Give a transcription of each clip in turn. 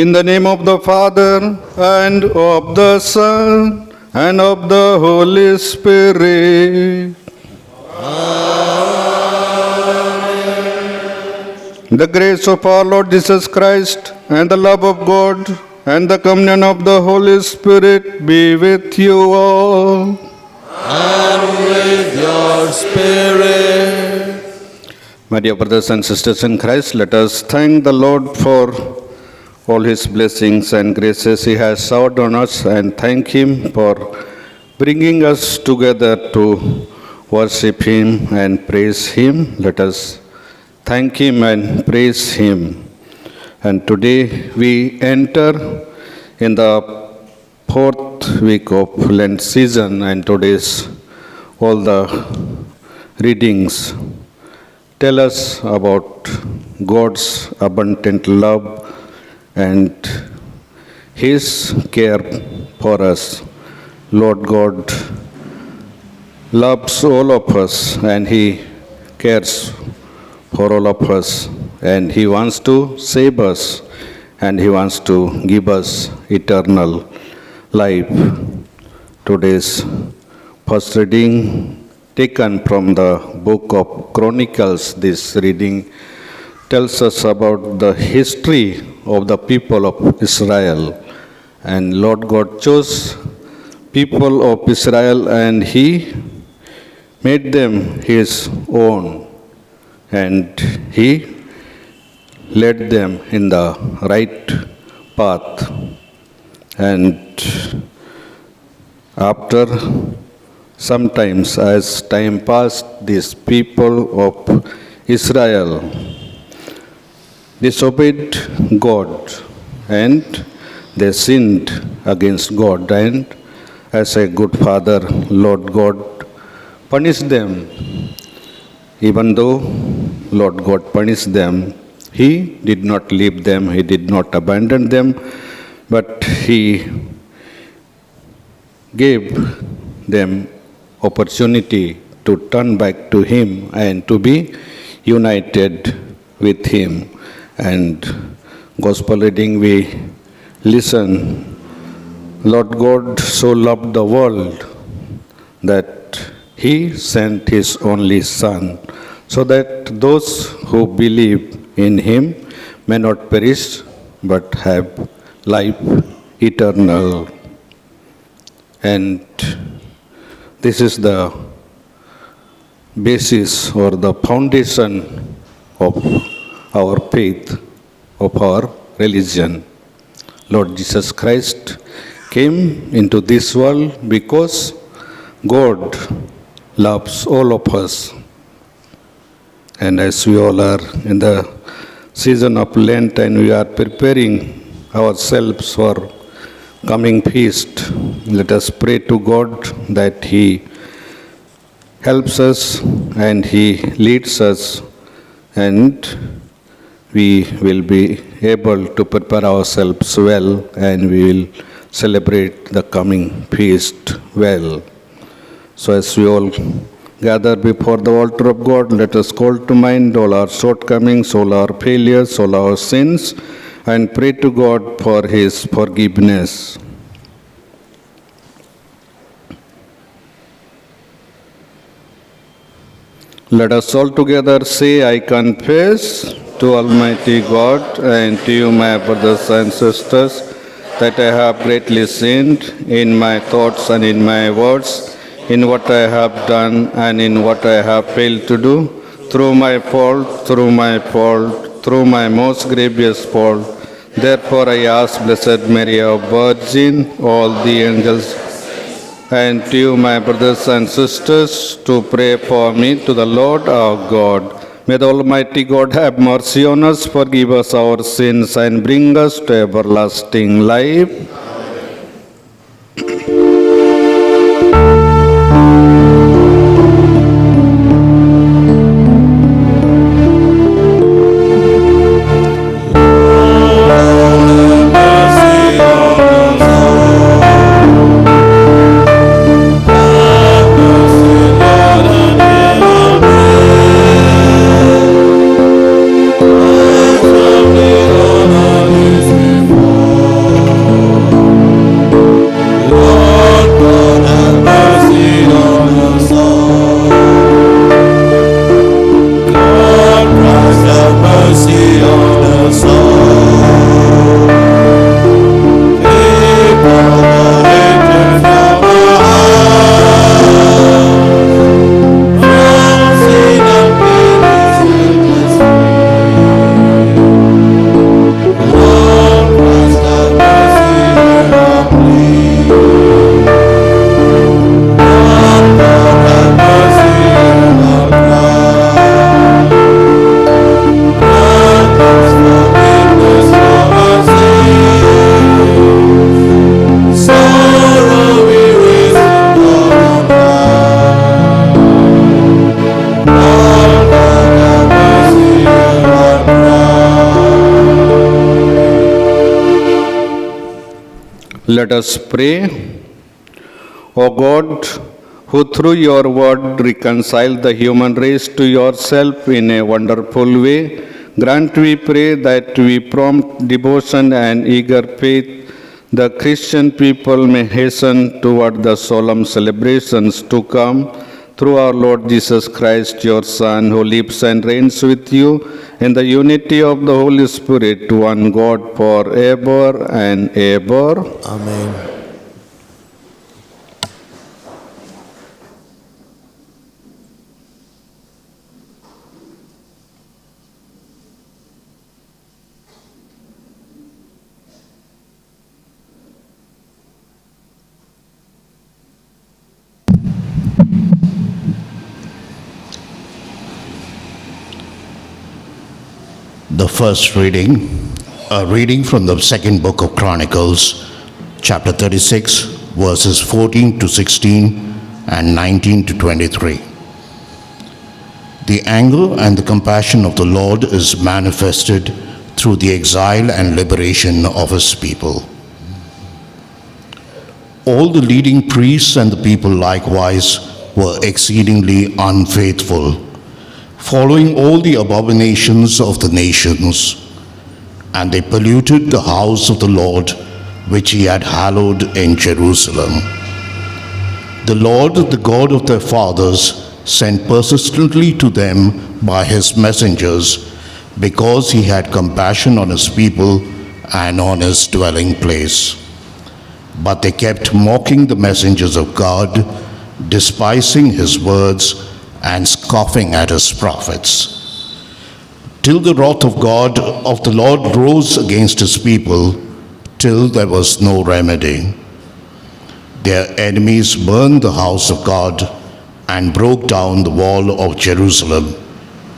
In the name of the Father, and of the Son, and of the Holy Spirit. The grace of our Lord Jesus Christ, and the love of God, and the communion of the Holy Spirit be with you all. And with your spirit. My dear brothers and sisters in Christ, let us thank the Lord for all His blessings and graces He has showered on us, and thank Him for bringing us together to worship Him and praise Him. Let us thank Him and praise Him. And today we enter in the fourth week of Lent season, and today's all the readings tell us about God's abundant love and His care for us. Lord God loves all of us, and He cares for all of us, and He wants to save us, and He wants to give us eternal life. Today's first reading taken from the book of Chronicles. This reading tells us about the history of the people of Israel. And Lord God chose people of Israel, and He made them His own, and He led them in the right path. And after sometimes, as time passed, these people of Israel disobeyed God, and they sinned against God. And as a good father, Lord God punished them. Even though Lord God punished them, He did not leave them, He did not abandon them, but He gave them opportunity to turn back to Him and to be united with Him. And gospel reading we listen, Lord God so loved the world that He sent His only Son, so that those who believe in Him may not perish but have life eternal. And this is the basis or the foundation of our faith, of our religion. Lord Jesus Christ came into this world because God loves all of us. And as we all are in the season of Lent and we are preparing ourselves for coming feast, let us pray to God that He helps us and He leads us, and we will be able to prepare ourselves well, and we will celebrate the coming feast well. So as we all gather before the altar of God, let us call to mind all our shortcomings, all our failures, all our sins, and pray to God for His forgiveness. Let us all together say, I confess to Almighty God and to you, my brothers and sisters, that I have greatly sinned in my thoughts and in my words, in what I have done and in what I have failed to do, through my fault, through my most grievous fault. Therefore I ask Blessed Mary, our Virgin, all the angels, and to you, my brothers and sisters, to pray for me to the Lord our God. May the Almighty God have mercy on us, forgive us our sins, and bring us to everlasting life. Before Let us pray. O God, who through your word reconciled the human race to yourself in a wonderful way, grant, we pray, that with prompt devotion and eager faith, the Christian people may hasten toward the solemn celebrations to come through our Lord Jesus Christ, your Son, who lives and reigns with you in the unity of the Holy Spirit, one God, forever and ever. Amen. The first reading, a reading from the second book of Chronicles, chapter 36, verses 14 to 16 and 19 to 23. The anger and the compassion of the Lord is manifested through the exile and liberation of his people. All the leading priests and the people likewise were exceedingly unfaithful, following all the abominations of the nations, and they polluted the house of the Lord, which he had hallowed in Jerusalem. The Lord, the God of their fathers, sent persistently to them by his messengers, because he had compassion on his people and on his dwelling place. But they kept mocking the messengers of God, despising his words, and scoffing at his prophets, till the wrath of God, of the Lord, rose against his people, till there was no remedy. Their enemies burned the house of God, and broke down the wall of Jerusalem,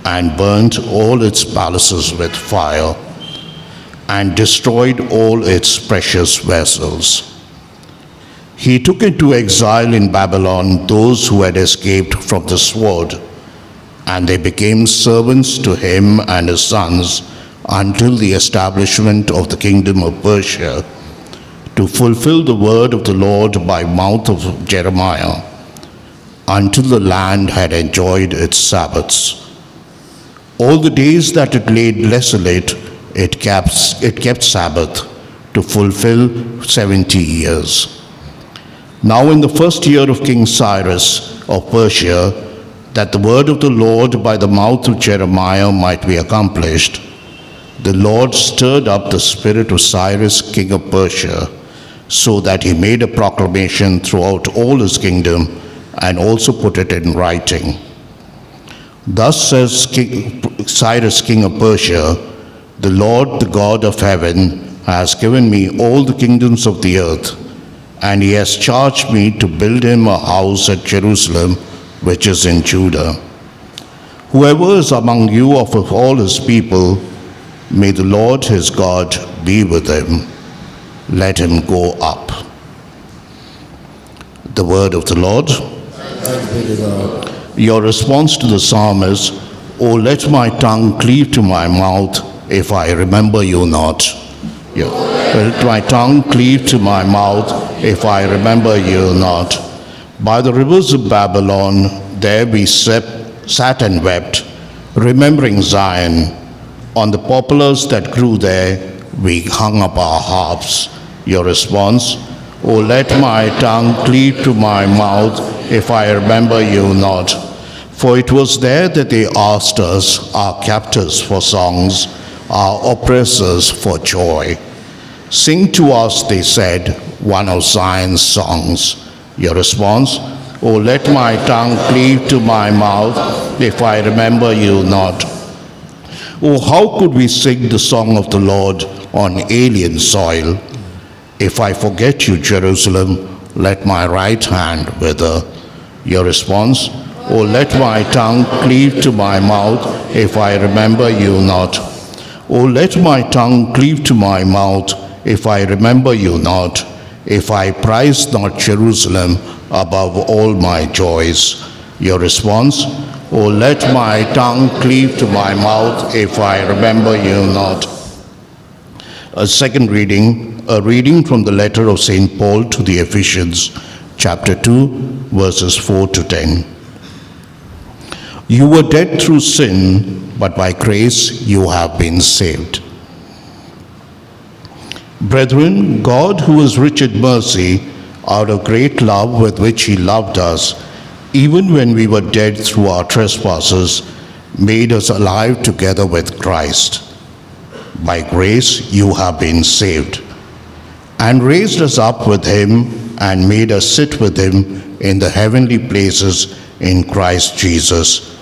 and burnt all its palaces with fire, and destroyed all its precious vessels. He took into exile in Babylon those who had escaped from the sword, and they became servants to him and his sons until the establishment of the kingdom of Persia, to fulfill the word of the Lord by mouth of Jeremiah, until the land had enjoyed its Sabbaths. All the days that it lay desolate, it kept Sabbath, to fulfill 70 years. Now in the first year of King Cyrus of Persia, that the word of the Lord by the mouth of Jeremiah might be accomplished, the Lord stirred up the spirit of Cyrus, king of Persia, so that he made a proclamation throughout all his kingdom, and also put it in writing. Thus says Cyrus, king of Persia, the Lord, the God of heaven, has given me all the kingdoms of the earth, and he has charged me to build him a house at Jerusalem, which is in Judah. Whoever is among you of all his people, may the Lord his God be with him. Let him go up. The word of the Lord. Thanks be to God. Your response to the psalm is, "O let my tongue cleave to my mouth, if I remember you not." Let my tongue cleave to my mouth, if I remember you not. By the rivers of Babylon, there we sat and wept, remembering Zion. On the poplars that grew there, we hung up our harps. Your response, "O let my tongue cleave to my mouth, if I remember you not." For it was there that they asked us, our captors, for songs, our oppressors for joy. "Sing to us," they said, "one of Zion's songs." Your response, "O let my tongue cleave to my mouth, if I remember you not." Oh, how could we sing the song of the Lord on alien soil? "If I forget you, Jerusalem, let my right hand wither." Your response, "O let my tongue cleave to my mouth, if I remember you not." O let my tongue cleave to my mouth, if I remember you not, if I prize not Jerusalem above all my joys. Your response, "O let my tongue cleave to my mouth, if I remember you not." A second reading, a reading from the letter of St. Paul to the Ephesians, chapter 2, verses 4 to 10. You were dead through sin, but by grace you have been saved. Brethren, God, who is rich in mercy, out of great love with which he loved us, even when we were dead through our trespasses, made us alive together with Christ. By grace you have been saved, and raised us up with him, and made us sit with him in the heavenly places in Christ Jesus,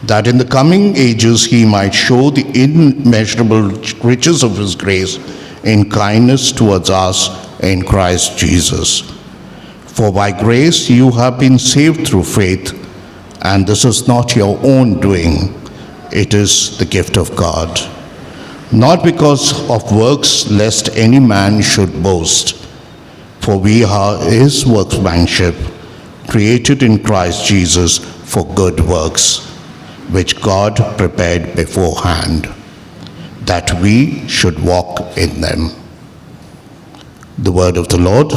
that in the coming ages he might show the immeasurable riches of his grace in kindness towards us in Christ Jesus. For by grace you have been saved through faith, and this is not your own doing, it is the gift of God. Not because of works, lest any man should boast. For we are his workmanship, created in Christ Jesus for good works, which God prepared beforehand, that we should walk in them. The word of the Lord.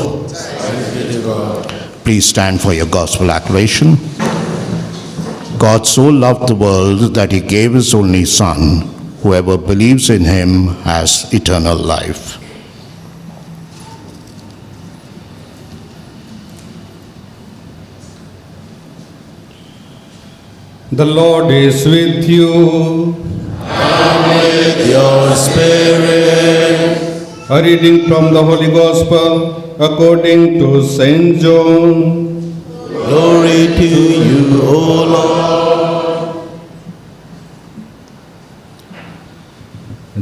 Please stand for your gospel acclamation. God so loved the world that he gave his only Son. Whoever believes in him has eternal life. The Lord is with you. With your spirit. A reading from the Holy Gospel according to Saint John. Glory to you, O Lord.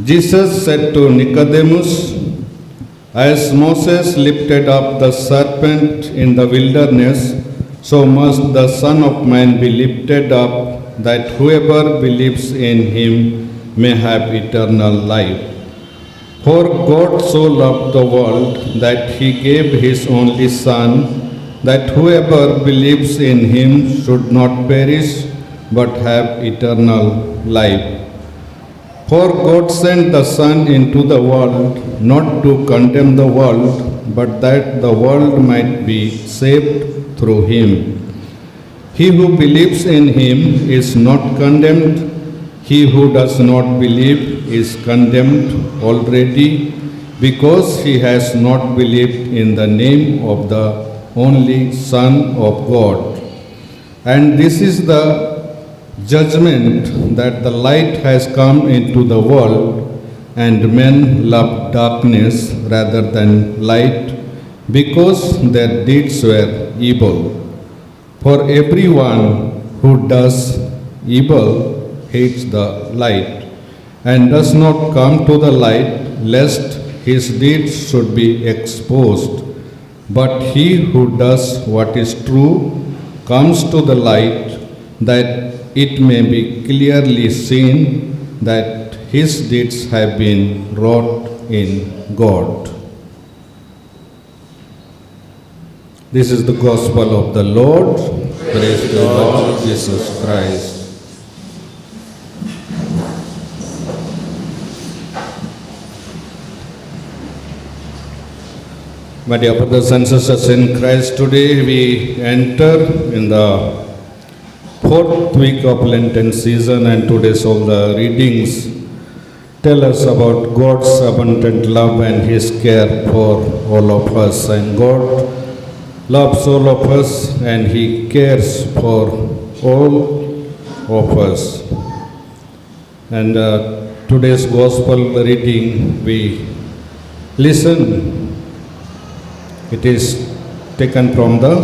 Jesus said to Nicodemus, as Moses lifted up the serpent in the wilderness, so must the Son of Man be lifted up, that whoever believes in him may have eternal life. For God so loved the world that he gave his only Son, that whoever believes in him should not perish, but have eternal life. For God sent the Son into the world, not to condemn the world, but that the world might be saved through him. He who believes in him is not condemned. He who does not believe is condemned already, because he has not believed in the name of the only Son of God. And this is the judgment, that the light has come into the world, and men love darkness rather than light, because their deeds were evil. For everyone who does evil hates the light, and does not come to the light, lest his deeds should be exposed. But he who does what is true comes to the light, that it may be clearly seen that his deeds have been wrought in God. This is the gospel of the Lord. Praise to the Lord Jesus Christ. My dear brothers and sisters in Christ, today we enter in the fourth week of Lenten season, and today's all the readings tell us about God's abundant love and his care for all of us. And God loves all of us, and he cares for all of us. And today's gospel reading, we listen. It is taken from the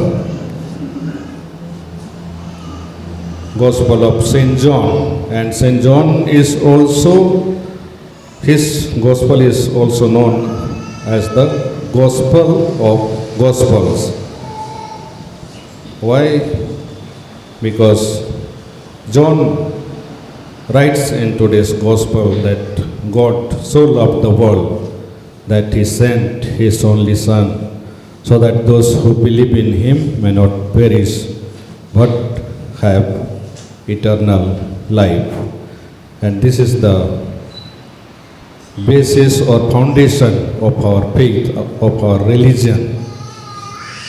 Gospel of St. John, and St. John is also, his Gospel is also known as the Gospel of Gospels. Why? Because John writes in today's Gospel that God so loved the world that he sent his only Son, so that those who believe in him may not perish, but have eternal life. And this is the basis or foundation of our faith, of our religion.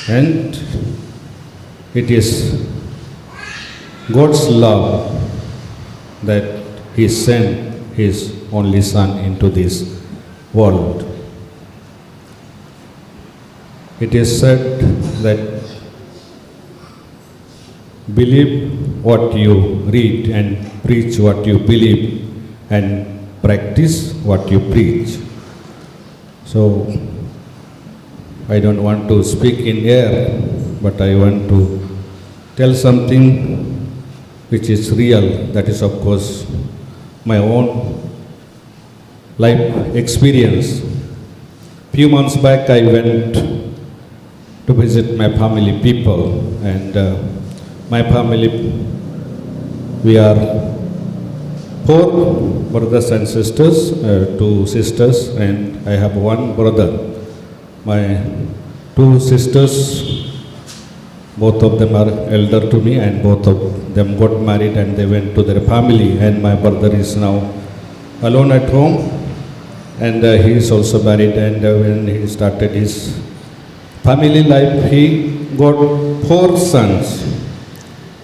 And it is God's love that He sent His only Son into this world. It is said that believe what you read and preach what you believe and practice what you preach. So, I don't want to speak in air, but I want to tell something which is real. That is, of course, my own life experience. Few months back, I went to visit my family people, and my family, we are 4 brothers and sisters, 2 sisters, and I have 1 brother. My 2 sisters, both of them are elder to me, and both of them got married and they went to their family, and my brother is now alone at home, and he is also married, and when he started his family life, he got 4 sons,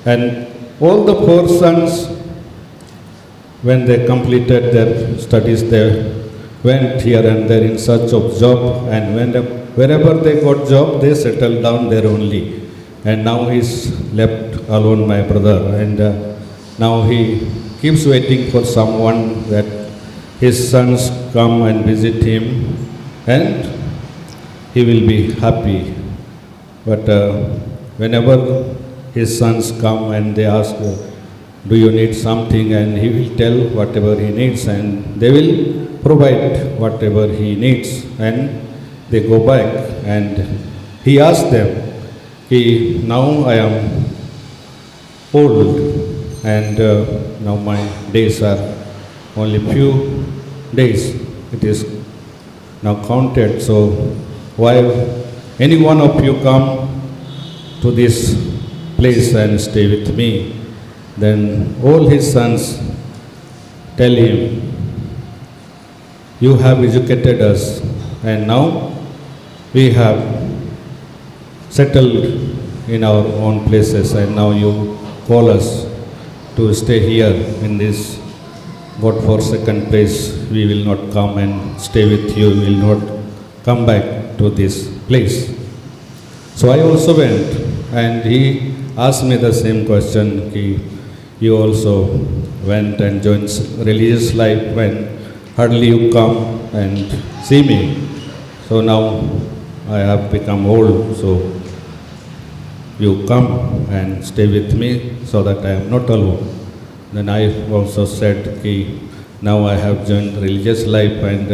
and all the 4 sons, when they completed their studies, they went here and there in search of job, and wherever they got job, they settled down there only. And now he's left alone, my brother, and now he keeps waiting for someone that his sons come and visit him, and he will be happy. But whenever his sons come and they ask, do you need something, and he will tell whatever he needs, and they will provide whatever he needs, and they go back, and he asks them, now I am old, and now my days are only few days, it is now counted, so why any one of you come to this place and stay with me? Then all his sons tell him, you have educated us, and now we have settled in our own places, and now you call us to stay here in this God-forsaken place. We will not come and stay with you, we will not come back to this place. So I also went, and he asked me the same question, you also went and joined religious life when hardly you come and see me. So now I have become old, so you come and stay with me so that I am not alone. Then I also said, now I have joined religious life, and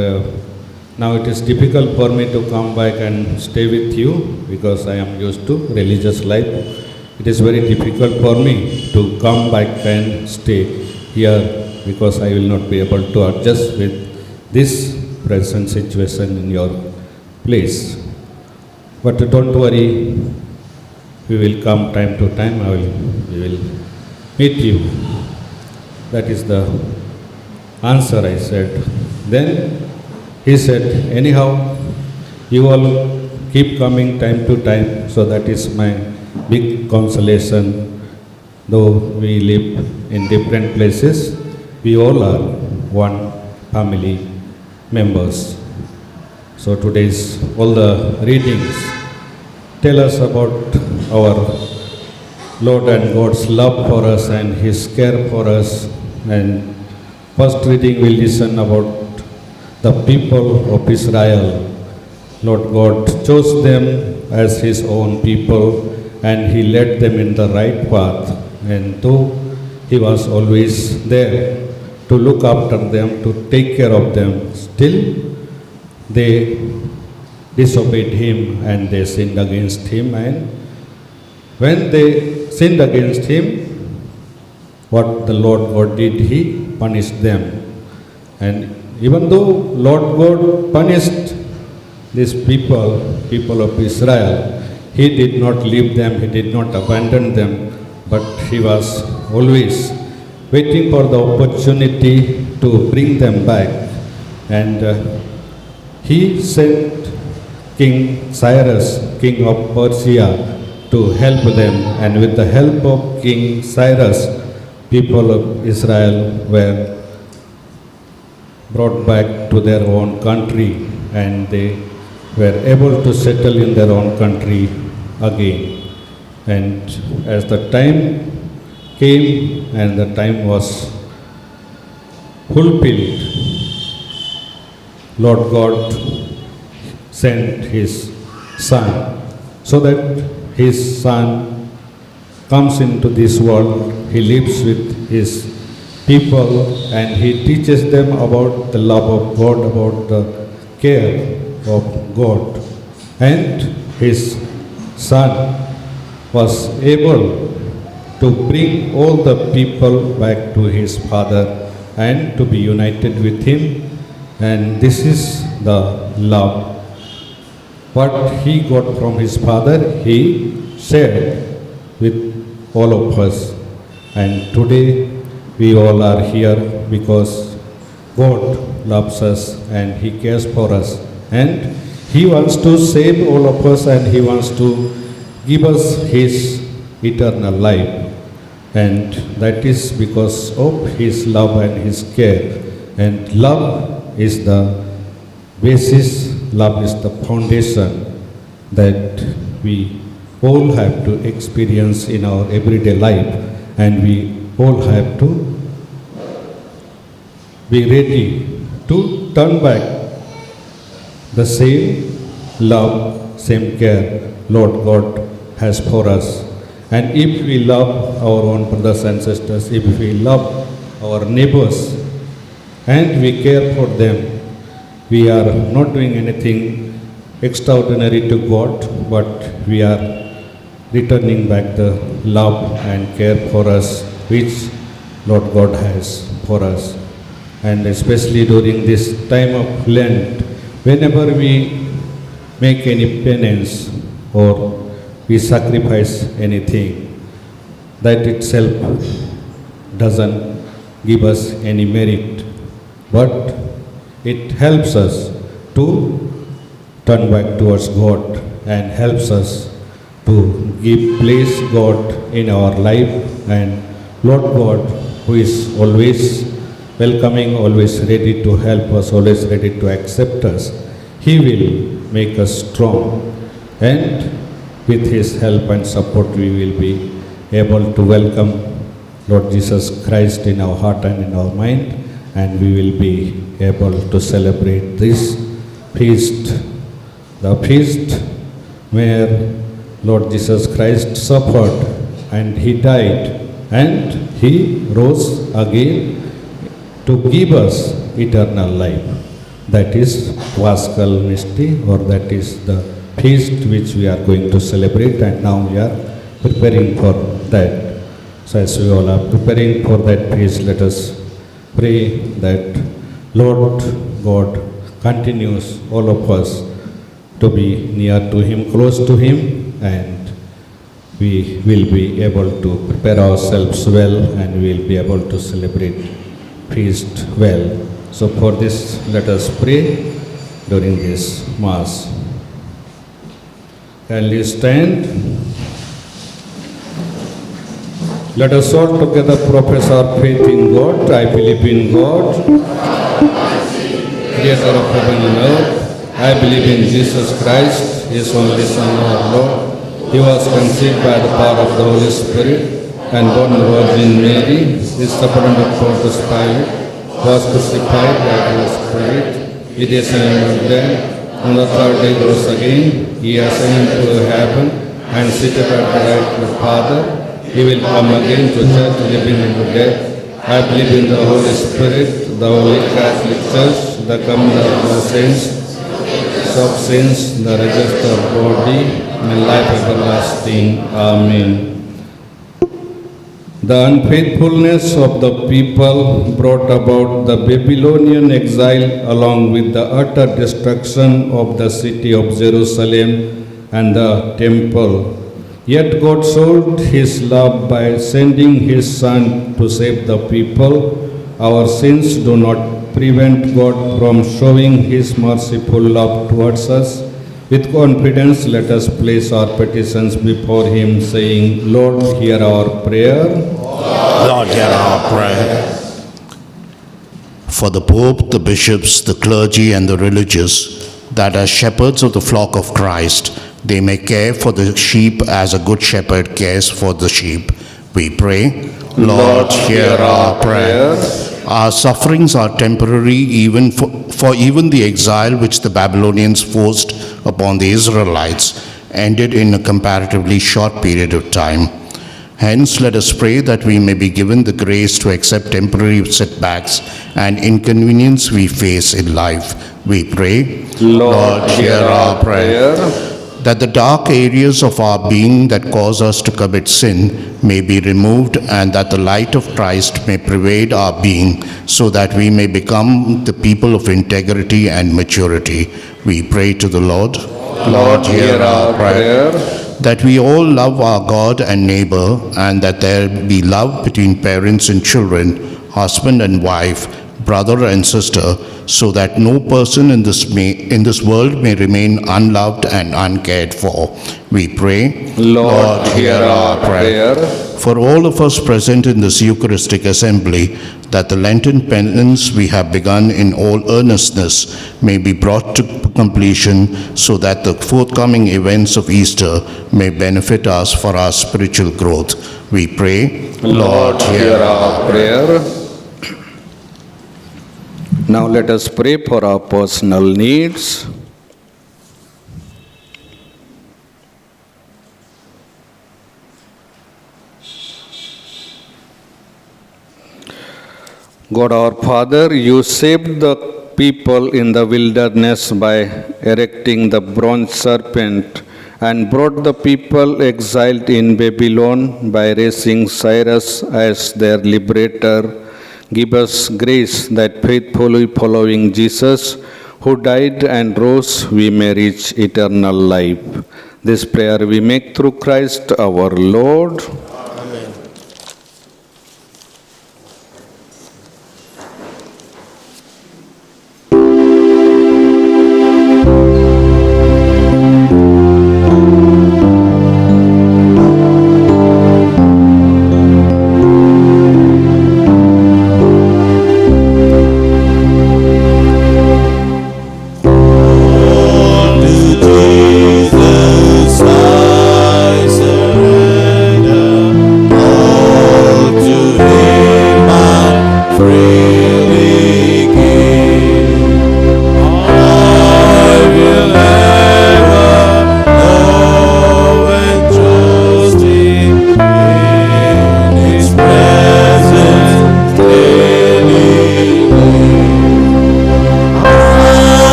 now it is difficult for me to come back and stay with you because I am used to religious life. It is very difficult for me to come back and stay here because I will not be able to adjust with this present situation in your place. But don't worry, we will come time to time, we will meet you. That is the answer, I said. Then he said, anyhow, you all keep coming time to time, so that is my big consolation. Though we live in different places, we all are one family members. So today's all the readings tell us about our Lord and God's love for us and His care for us. And first reading we listen about the people of Israel. Lord God chose them as His own people, and He led them in the right path. And though He was always there to look after them, to take care of them, still they disobeyed Him and they sinned against Him. And when they sinned against Him, what the Lord God did, He punished them. And even though Lord God punished these people of Israel, He did not leave them, He did not abandon them, but He was always waiting for the opportunity to bring them back And he sent King Cyrus, king of Persia, to help them. And with the help of King Cyrus, people of Israel were brought back to their own country, and they were able to settle in their own country again. And as the time came and the time was fulfilled, Lord God sent his Son, so that his Son comes into this world, he lives with his people, and he teaches them about the love of God, about the care of God. And his Son was able to bring all the people back to his Father and to be united with him. And this is the love. What he got from his Father, he shared with all of us. And today we all are here because God loves us and he cares for us. And he wants to save all of us, and he wants to give us his eternal life. And that is because of his love and his care. And love is the basis, love is the foundation that we all have to experience in our everyday life, and we all have to be ready to turn back the same love, same care Lord God has for us. And if we love our own brothers and sisters, if we love our neighbors and we care for them, we are not doing anything extraordinary to God, but we are returning back the love and care for us which Lord God has for us. And especially during this time of Lent, whenever we make any penance or we sacrifice anything, that itself doesn't give us any merit, but it helps us to turn back towards God and helps us to give place God in our life. And Lord God, who is always welcoming, always ready to help us, always ready to accept us, he will make us strong, and with his help and support we will be able to welcome Lord Jesus Christ in our heart and in our mind, and we will be able to celebrate this feast, the feast where Lord Jesus Christ suffered and he died and he rose again to give us eternal life. That is Paschal mystery, or that is the feast which we are going to celebrate, and now we are preparing for that. So as we all are preparing for that feast, let us pray that Lord God continues all of us to be near to him, close to him, and we will be able to prepare ourselves well, and we will be able to celebrate feast well. So for this, let us pray during this Mass. Can you stand? Let us all together profess our faith in God. I believe in God, creator of heaven and earth. I believe in Jesus Christ, his only Son, our Lord. He was conceived by the power of the Holy Spirit and born of the Virgin Mary. He suffered under Pontius Pilate, was crucified by the Spirit. He descended into death. On the third day he rose again. He ascended to heaven and seated at the right of the Father. He will come again to judge the living and the dead. I believe in the Holy Spirit, the Holy Catholic Church, the communion of the saints, of sins, the resurrection of body, and life everlasting. Amen. The unfaithfulness of the people brought about the Babylonian exile, along with the utter destruction of the city of Jerusalem and the temple. Yet God showed his love by sending his Son to save the people. Our sins do not prevent God from showing His merciful love towards us. With confidence, let us place our petitions before Him, saying, Lord, hear our prayer. Lord, hear our prayer. For the Pope, the bishops, the clergy, and the religious, that as shepherds of the flock of Christ, they may care for the sheep as a good shepherd cares for the sheep, we pray. Lord, hear our prayer. Our sufferings are temporary, even for even the exile which the Babylonians forced upon the Israelites ended in a comparatively short period of time. Hence, let us pray that we may be given the grace to accept temporary setbacks and inconvenience we face in life. We pray. Lord, hear our prayer. That the dark areas of our being that cause us to commit sin may be removed, and that the light of Christ may pervade our being, so that we may become the people of integrity and maturity. We pray to the Lord. Lord, hear our prayer. That we all love our God and neighbor, and that there be love between parents and children, husband and wife, brother and sister, so that no person in this world may remain unloved and uncared for. We pray. Lord, hear our prayer. For all of us present in this Eucharistic assembly, that the Lenten penance we have begun in all earnestness may be brought to completion, so that the forthcoming events of Easter may benefit us for our spiritual growth. We pray. Lord, hear our prayer. Now let us pray for our personal needs. God our Father, you saved the people in the wilderness by erecting the bronze serpent and brought the people exiled in Babylon by raising Cyrus as their liberator. Give us grace that faithfully following Jesus, who died and rose, we may reach eternal life. This prayer we make through Christ our Lord.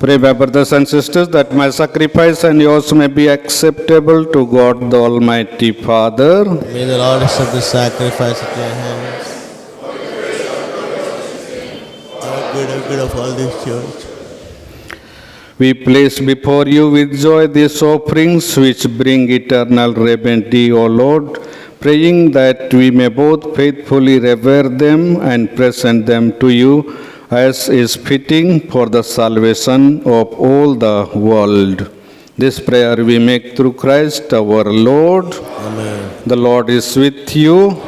Pray, my brothers and sisters, that my sacrifice and yours may be acceptable to God the Almighty Father. May the Lord accept the sacrifice at your hands. For the good of all this church. We place before you with joy these offerings which bring eternal remedy, O Lord, praying that we may both faithfully revere them and present them to you as is fitting for the salvation of all the world. This prayer we make through Christ our Lord. Amen. The Lord is with you.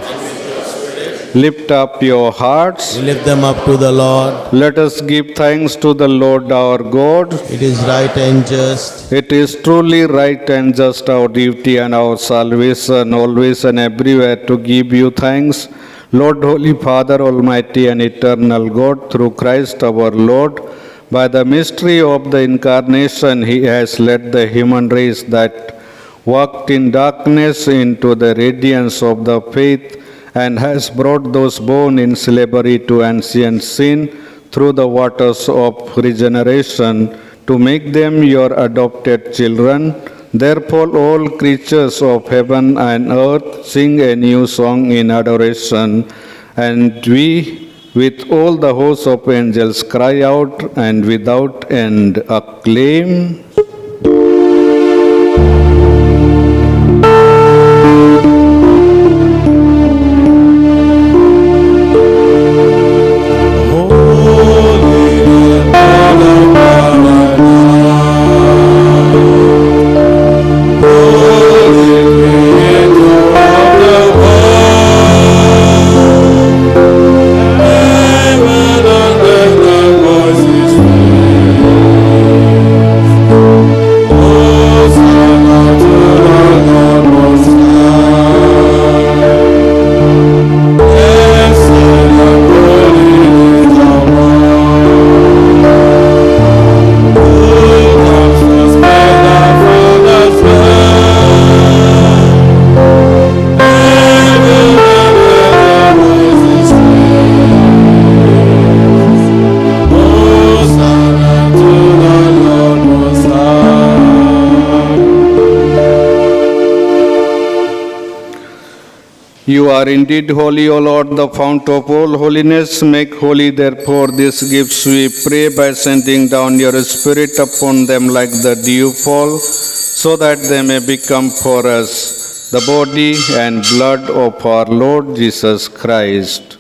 Lift up your hearts. We lift them up to the Lord. Let us give thanks to the Lord our God. It is right and just. It is truly right and just our duty and our salvation always and everywhere to give you thanks, Lord, Holy Father, Almighty and eternal God, through Christ our Lord. By the mystery of the Incarnation, He has led the human race that walked in darkness into the radiance of the faith, and has brought those born in slavery to ancient sin through the waters of regeneration to make them your adopted children. Therefore, all creatures of heaven and earth sing a new song in adoration, and we, with all the hosts of angels, cry out and without end acclaim. You are indeed holy, O Lord, the fount of all holiness. Make holy, therefore, these gifts, we pray, by sending down your Spirit upon them like the dewfall, so that they may become for us the body and blood of our Lord Jesus Christ.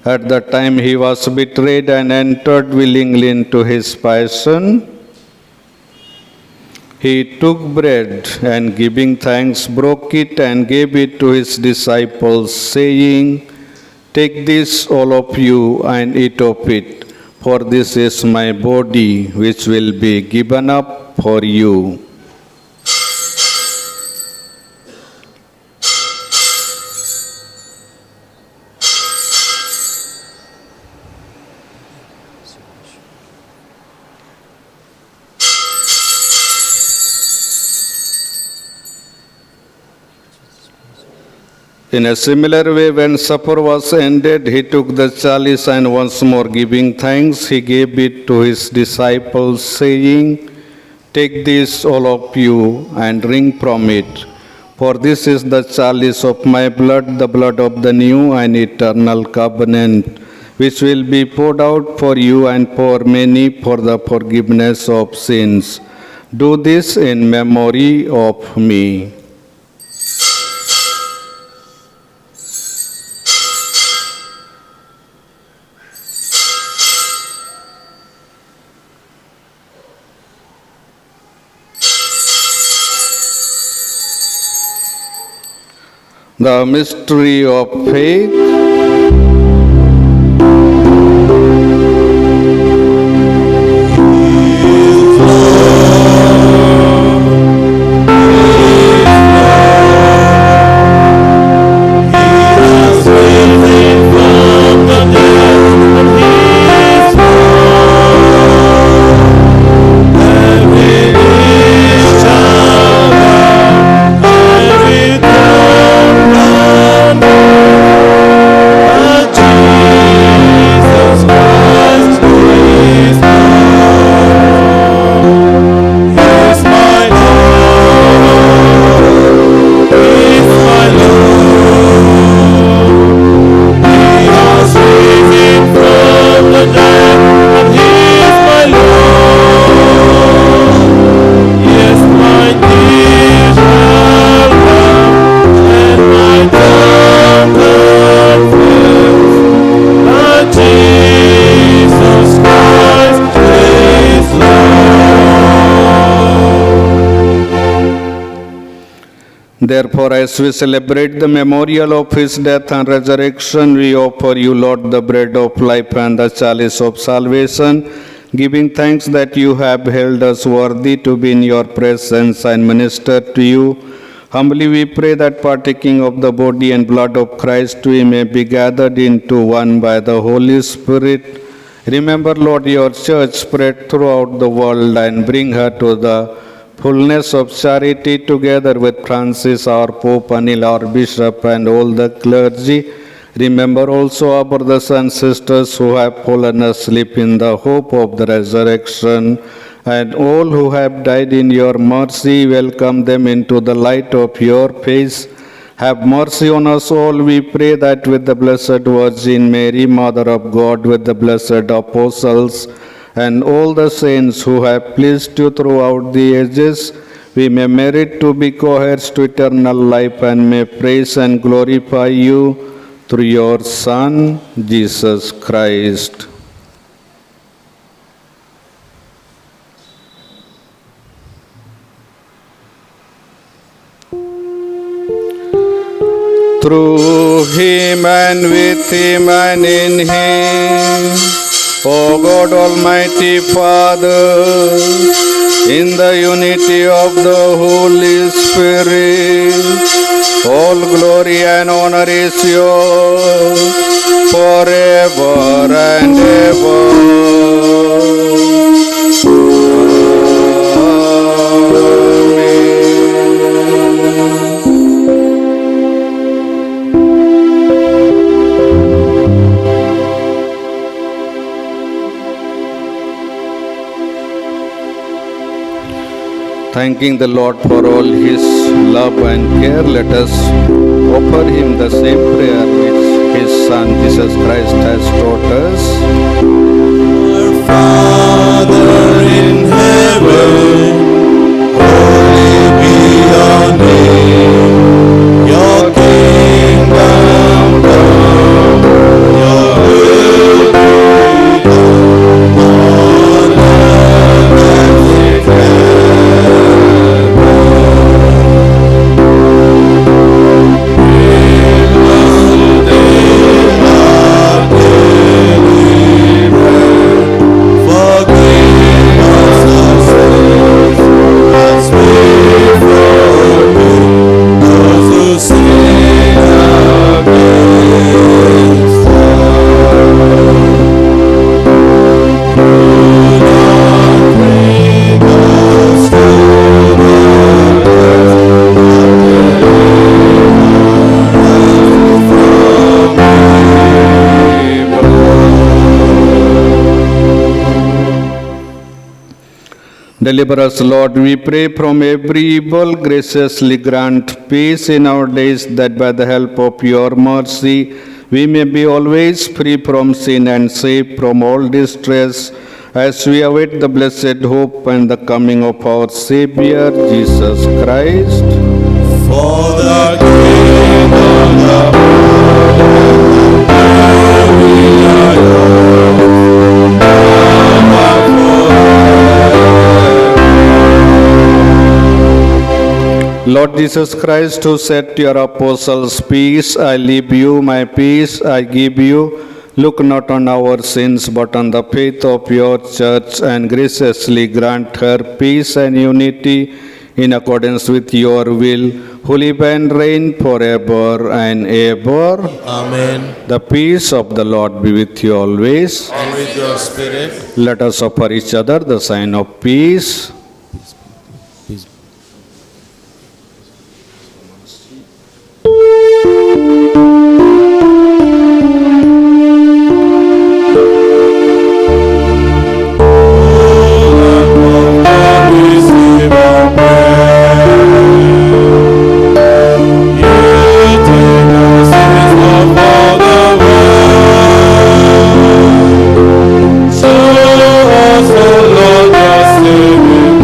At the time he was betrayed and entered willingly into his passion, he took bread and, giving thanks, broke it and gave it to his disciples, saying, "Take this, all of you, and eat of it, for this is my body, which will be given up for you." In a similar way, when supper was ended, he took the chalice and, once more giving thanks, he gave it to his disciples, saying, "Take this, all of you, and drink from it. For this is the chalice of my blood, the blood of the new and eternal covenant, which will be poured out for you and for many for the forgiveness of sins. Do this in memory of me." The mystery of faith. Therefore, as we celebrate the memorial of his death and resurrection, we offer you, Lord, the bread of life and the chalice of salvation, giving thanks that you have held us worthy to be in your presence and minister to you. Humbly we pray that partaking of the body and blood of Christ, we may be gathered into one by the Holy Spirit. Remember, Lord, your church spread throughout the world and bring her to the fullness of charity together with Francis, our Pope, Anil, our Bishop, and all the clergy. Remember also our brothers and sisters who have fallen asleep in the hope of the resurrection, and all who have died in your mercy. Welcome them into the light of your face. Have mercy on us all, we pray, that with the Blessed Virgin Mary, Mother of God, with the blessed apostles, and all the saints who have pleased you throughout the ages, we may merit to be co-heirs to eternal life and may praise and glorify you through your Son, Jesus Christ. Through him and with him and in him, O God, Almighty Father, in the unity of the Holy Spirit, all glory and honor is yours forever and ever. Thanking the Lord for all his love and care, let us offer him the same prayer which his Son Jesus Christ has taught us. Our Father in heaven, holy be your name. Your kingdom come, your will be done on earth as it can. Deliver us, Lord, we pray, from every evil. Graciously grant peace in our days, that by the help of your mercy we may be always free from sin and safe from all distress, as we await the blessed hope and the coming of our Savior, Jesus Christ. For the kingdom, the power, and the glory are yours, now and Lord Jesus Christ, who said to your apostles, "Peace I leave you, my peace I give you," look not on our sins, but on the faith of your church, and graciously grant her peace and unity in accordance with your will, who live and reign forever and ever. Amen. The peace of the Lord be with you always. And with your spirit. Let us offer each other the sign of peace. Lord, your Savior.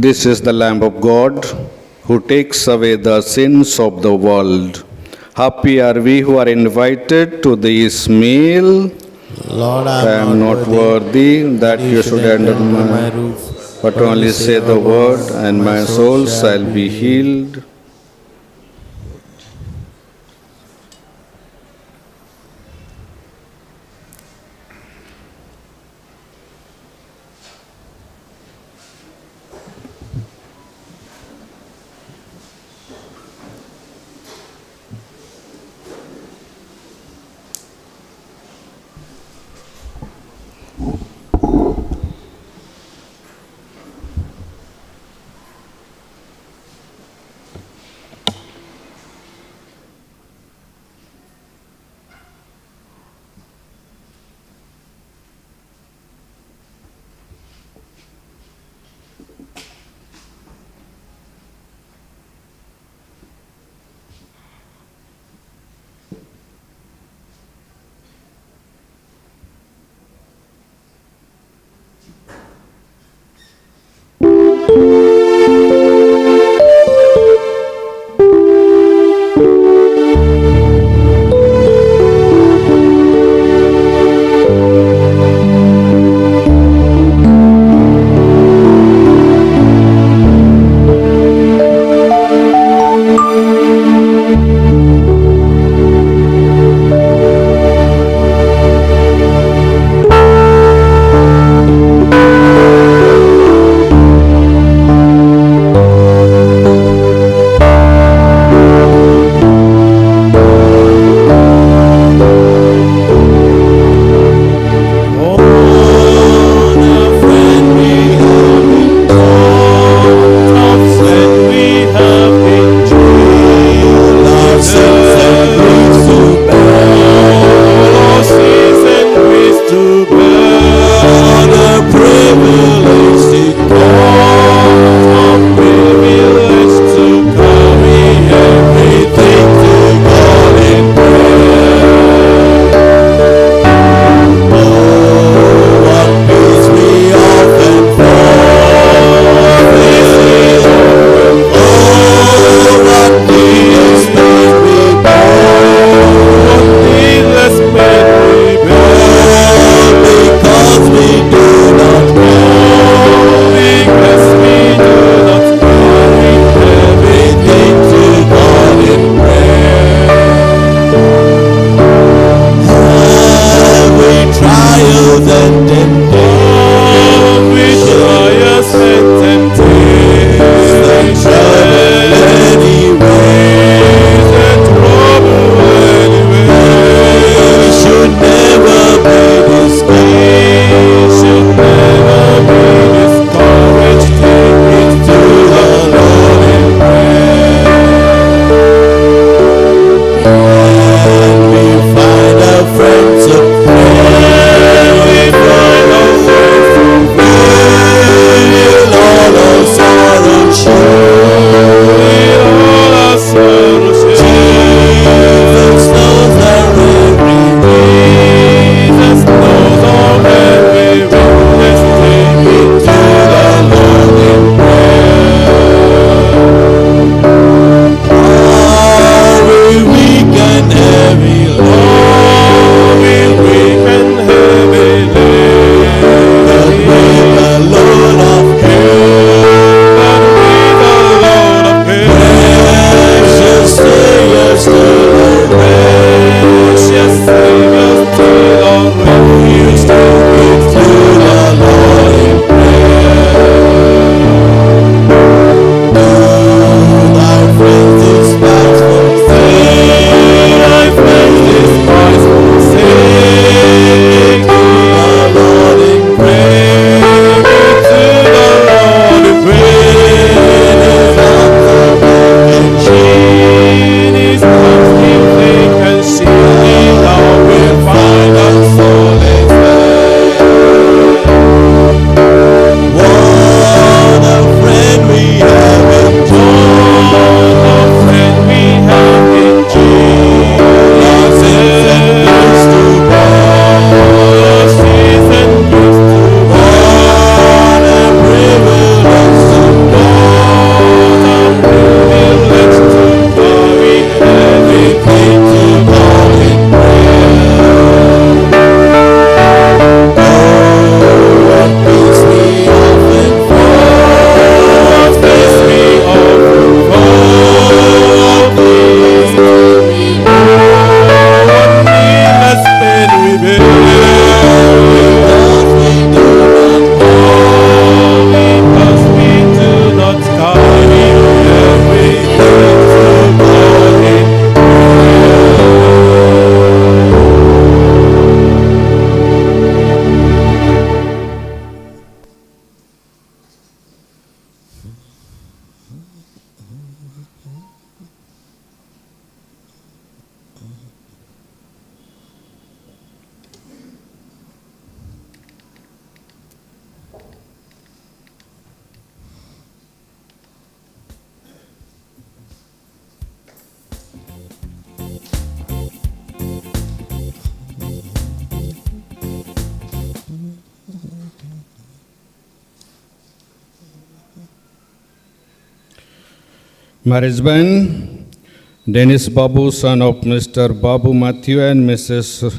This is the Lamb of God who takes away the sins of the world. Happy are we who are invited to this meal. Lord, I am not worthy that you should enter my roof, but only say the word, and my soul shall be healed. Marriage band, Dennis Babu, son of Mr. Babu Matthew and Mrs.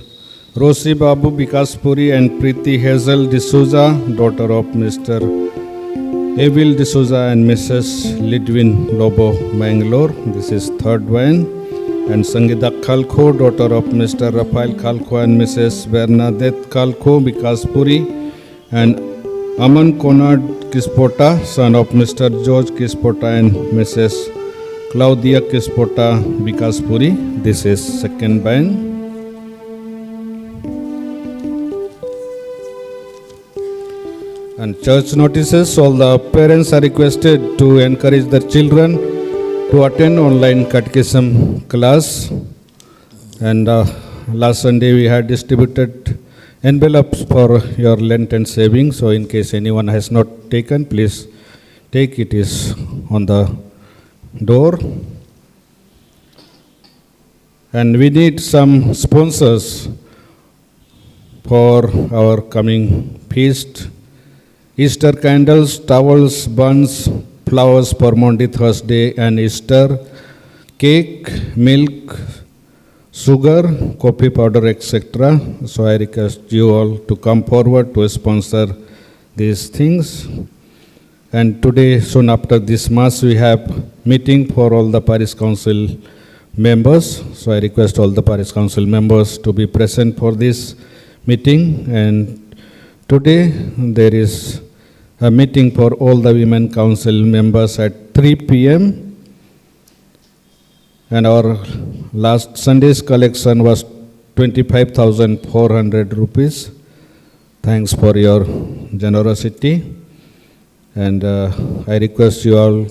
Rosie Babu Bikaspuri, and Preeti Hazel D'Souza, daughter of Mr. Evil D'Souza and Mrs. Lidwin Lobo, Bangalore. This is third band. And Sangita Khalkho, daughter of Mr. Rafael Khalkho and Mrs. Bernadette Khalkho Bikaspuri, and Aman Conrad Kispota, son of Mr. George Kispota and Mrs. Claudia Kispota Bikaspuri. This is second band. And church notices, all the parents are requested to encourage their children to attend online catechism class. And last Sunday we had distributed envelopes for your Lenten savings. So in case anyone has not taken, please take it. Is on the door. And we need some sponsors for our coming feast. Easter candles, towels, buns, flowers for Maundy Thursday and Easter, cake, milk, sugar, coffee powder, etc. So I request you all to come forward to sponsor these things. And today, soon after this Mass, we have meeting for all the Parish Council members. So I request all the Parish Council members to be present for this meeting. And today there is a meeting for all the Women Council members at 3 p.m. And our last Sunday's collection was 25,400 rupees. Thanks for your generosity. And I request you all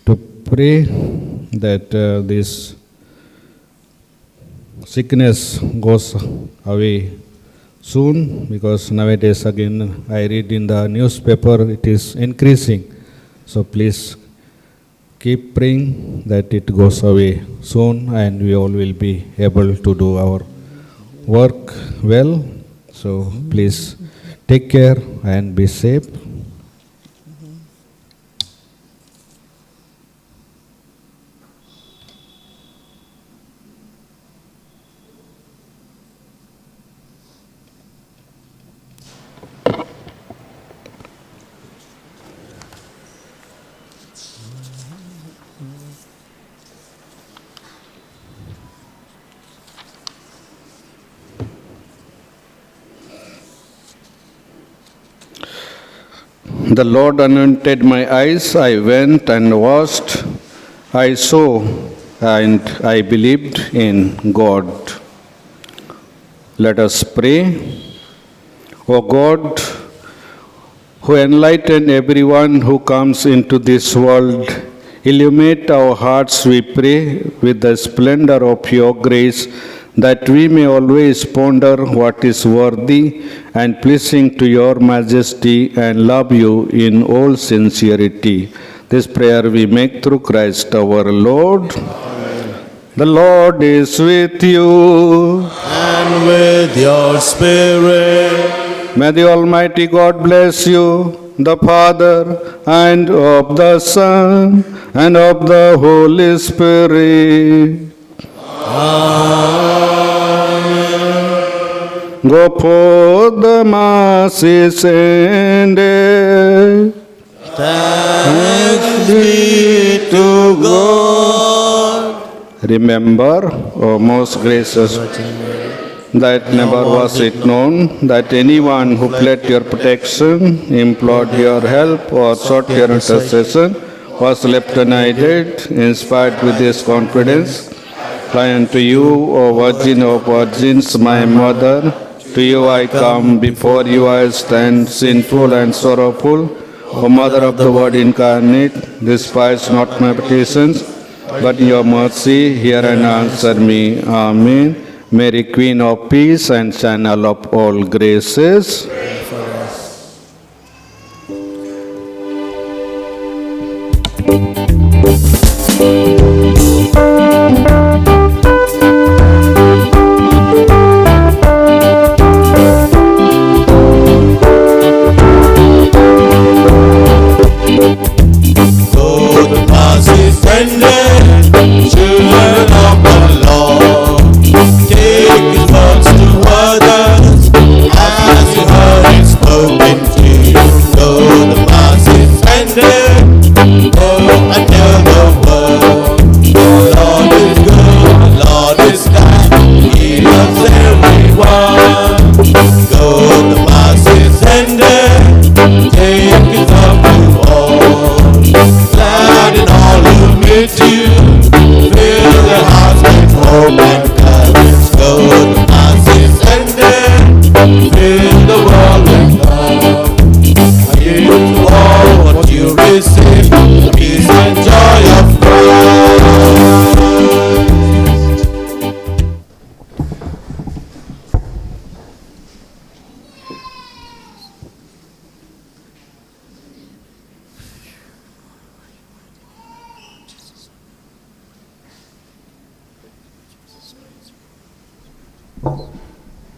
to pray that this sickness goes away soon, because nowadays again I read in the newspaper it is increasing. So please keep praying that it goes away soon and we all will be able to do our work well. So please take care and be safe. The Lord anointed my eyes, I went and washed, I saw and I believed in God. Let us pray. O God, who enlighten everyone who comes into this world, illuminate our hearts, we pray, with the splendor of your grace, that we may always ponder what is worthy and pleasing to your majesty and love you in all sincerity. This prayer we make through Christ our Lord. Amen. The Lord is with you. And with your spirit. May the Almighty God bless you, the Father, and of the Son, and of the Holy Spirit. Amen. Go forth, the Mass is ended. Thanks be to God. Remember, O most gracious, that never was it known that anyone who pled your protection, implored your help, or sought your intercession was left unaided. Inspired with this confidence, fly unto you, O Virgin of Virgins, my Mother. To you I come, before you I stand, sinful and sorrowful. O Mother of the Word incarnate, despise not my petitions, but in your mercy, hear and answer me. Amen. Mary, Queen of Peace and Channel of all graces. Though the past is ended, children of the Lord, take His words to others as you heard it spoken to you. Though the past is ended, go and tell the world, the Lord is good, the Lord is kind, He loves everyone. Though the past is ended, take it up to all. Glad in all who meet you, fill their hearts with hope and courage. Though the past is ended, fill the world with love. I give to all what you receive, the peace and joy of Christ.